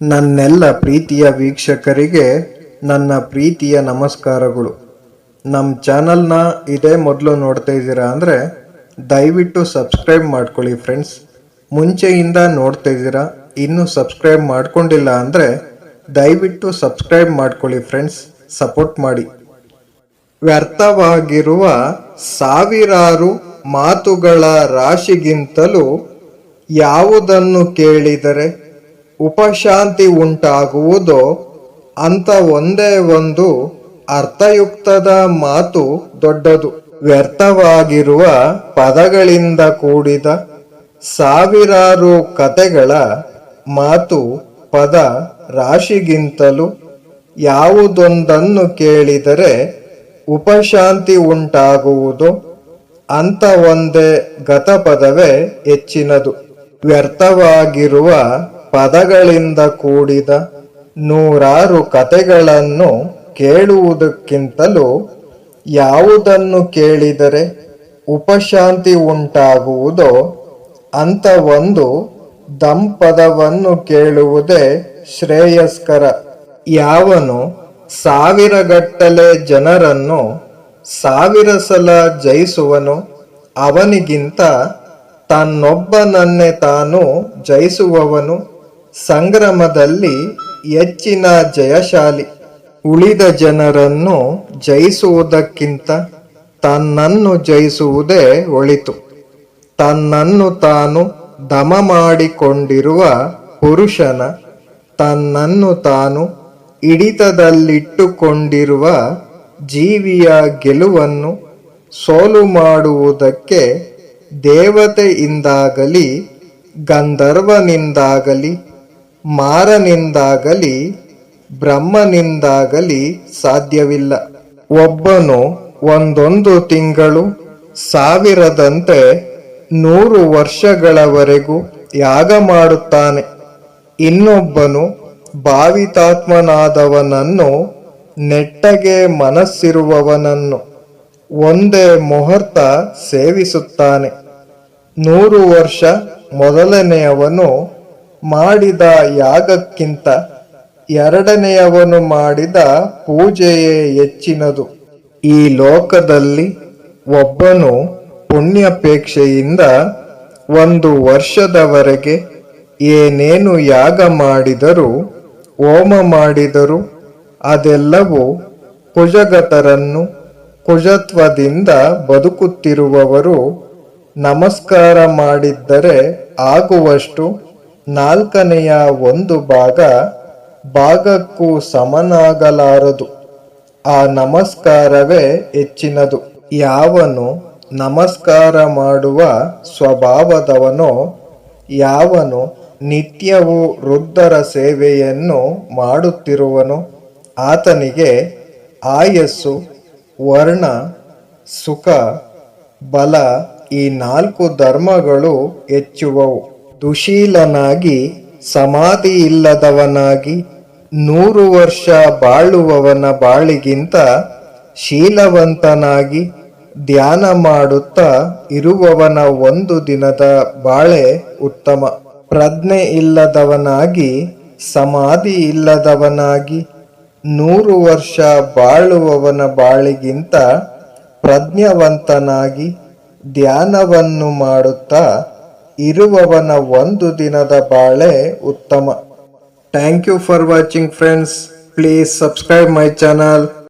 ನನ್ನೆಲ್ಲ ಪ್ರೀತಿಯ ವೀಕ್ಷಕರಿಗೆ ನನ್ನ ಪ್ರೀತಿಯ ನಮಸ್ಕಾರಗಳು. ನಮ್ಮ ಚಾನಲ್ನ ಇದೇ ಮೊದಲು ನೋಡ್ತಾ ಇದ್ದೀರಾ ಅಂದರೆ ದಯವಿಟ್ಟು ಸಬ್ಸ್ಕ್ರೈಬ್ ಮಾಡ್ಕೊಳ್ಳಿ ಫ್ರೆಂಡ್ಸ್. ಮುಂಚೆಯಿಂದ ನೋಡ್ತಾ ಇದ್ದೀರಾ, ಇನ್ನೂ ಸಬ್ಸ್ಕ್ರೈಬ್ ಮಾಡ್ಕೊಂಡಿಲ್ಲ ಅಂದರೆ ದಯವಿಟ್ಟು ಸಬ್ಸ್ಕ್ರೈಬ್ ಮಾಡ್ಕೊಳ್ಳಿ ಫ್ರೆಂಡ್ಸ್, ಸಪೋರ್ಟ್ ಮಾಡಿ. ವ್ಯರ್ಥವಾಗಿರುವ ಸಾವಿರಾರು ಮಾತುಗಳ ರಾಶಿಗಿಂತಲೂ ಯಾವುದನ್ನು ಕೇಳಿದರೆ ಉಪಶಾಂತಿ ಉಂಟಾಗುವುದೋ ಅಂತ ಒಂದೇ ಒಂದು ಅರ್ಥಯುಕ್ತದ ಮಾತು ದೊಡ್ಡದು. ವ್ಯರ್ಥವಾಗಿರುವ ಪದಗಳಿಂದ ಕೂಡಿದ ಸಾವಿರಾರು ಕತೆಗಳ ಮಾತು ಪದ ರಾಶಿಗಿಂತಲೂ ಯಾವುದೊಂದನ್ನು ಕೇಳಿದರೆ ಉಪಶಾಂತಿ ಉಂಟಾಗುವುದೋ ಅಂತ ಒಂದೇ ಗತಪದವೇ ಹೆಚ್ಚಿನದು. ವ್ಯರ್ಥವಾಗಿರುವ ಪದಗಳಿಂದ ಕೂಡಿದ ನೂರಾರು ಕತೆಗಳನ್ನು ಕೇಳುವುದಕ್ಕಿಂತಲೂ ಯಾವುದನ್ನು ಕೇಳಿದರೆ ಉಪಶಾಂತಿ ಉಂಟಾಗುವುದೋ ಅಂತ ಒಂದು ದಂಪದವನ್ನು ಕೇಳುವುದೇ ಶ್ರೇಯಸ್ಕರ. ಯಾವನು ಸಾವಿರಗಟ್ಟಲೆ ಜನರನ್ನು ಸಾವಿರ ಸಲ ಜಯಿಸುವನು ಅವನಿಗಿಂತ ತನ್ನೊಬ್ಬನನ್ನೇ ತಾನು ಜಯಿಸುವವನು ಸಂಗ್ರಾಮದಲ್ಲಿ ಹೆಚ್ಚಿನ ಜಯಶಾಲಿ. ಉಳಿದ ಜನರನ್ನು ಜಯಿಸುವುದಕ್ಕಿಂತ ತನ್ನನ್ನು ಜಯಿಸುವುದೇ ಒಳಿತು. ತನ್ನನ್ನು ತಾನು ದಮ ಮಾಡಿಕೊಂಡಿರುವ ಪುರುಷನ ತನ್ನನ್ನು ತಾನು ಹಿಡಿತದಲ್ಲಿಟ್ಟುಕೊಂಡಿರುವ ಜೀವಿಯ ಗೆಲುವನ್ನು ಸೋಲು ಮಾಡುವುದಕ್ಕೆ ದೇವತೆಯಿಂದಾಗಲಿ ಗಂಧರ್ವನಿಂದಾಗಲಿ ಮಾರನಿಂದಾಗಲಿ ಬ್ರಹ್ಮನಿಂದಾಗಲಿ ಸಾಧ್ಯವಿಲ್ಲ. ಒಬ್ಬನು ಒಂದೊಂದು ತಿಂಗಳು ಸಾವಿರದಂತೆ 100 ವರ್ಷಗಳವರೆಗೂ ಯಾಗ ಮಾಡುತ್ತಾನೆ. ಇನ್ನೊಬ್ಬನು ಭಾವಿತಾತ್ಮನಾದವನನ್ನು ನೆಟ್ಟಗೆ ಮನಸ್ಸಿರುವವನನ್ನು ಒಂದೇ ಮುಹೂರ್ತ ಸೇವಿಸುತ್ತಾನೆ. 100 ವರ್ಷ ಮೊದಲನೆಯವನು ಮಾಡಿದ ಯಾಗಕ್ಕಿಂತ ಎರಡನೆಯವನು ಮಾಡಿದ ಪೂಜೆಯೇ ಹೆಚ್ಚಿನದು. ಈ ಲೋಕದಲ್ಲಿ ಒಬ್ಬನು ಪುಣ್ಯಪೇಕ್ಷೆಯಿಂದ 1 ವರ್ಷದವರೆಗೆ ಏನೇನು ಯಾಗ ಮಾಡಿದರೂ ಹೋಮ ಮಾಡಿದರೂ ಅದೆಲ್ಲವೂ ಕುಜಗತರನ್ನು ಕುಜತ್ವದಿಂದ ಬದುಕುತ್ತಿರುವವರು ನಮಸ್ಕಾರ ಮಾಡಿದ್ದರೆ ಆಗುವಷ್ಟು 4ನೇ 1 ಭಾಗಕ್ಕೂ ಸಮನಾಗಲಾರದು. ಆ ನಮಸ್ಕಾರವೇ ಹೆಚ್ಚಿನದು. ಯಾವನು ನಮಸ್ಕಾರ ಮಾಡುವ ಸ್ವಭಾವದವನೋ, ಯಾವನು ನಿತ್ಯವೂ ವೃದ್ಧರ ಸೇವೆಯನ್ನು ಮಾಡುತ್ತಿರುವನೋ ಆತನಿಗೆ ಆಯಸ್ಸು, ವರ್ಣ, ಸುಖ, ಬಲ ಈ 4 ಧರ್ಮಗಳು ಹೆಚ್ಚುವವು. ದುಶೀಲನಾಗಿ ಸಮಾಧಿ ಇಲ್ಲದವನಾಗಿ 100 ವರ್ಷ ಬಾಳುವವನ ಬಾಳಿಗಿಂತ ಶೀಲವಂತನಾಗಿ ಧ್ಯಾನ ಮಾಡುತ್ತಾ ಇರುವವನ 1 ದಿನದ ಬಾಳೆ ಉತ್ತಮ. ಪ್ರಜ್ಞೆ ಇಲ್ಲದವನಾಗಿ ಸಮಾಧಿ ಇಲ್ಲದವನಾಗಿ 100 ವರ್ಷ ಬಾಳುವವನ ಬಾಳಿಗಿಂತ ಪ್ರಜ್ಞಾವಂತನಾಗಿ ಧ್ಯಾನವನ್ನು ಮಾಡುತ್ತಾ ಇರುವವನ 1 ದಿನದ ಬಾಳೆ ಉತ್ತಮ. Thank you for watching friends. Please subscribe my channel.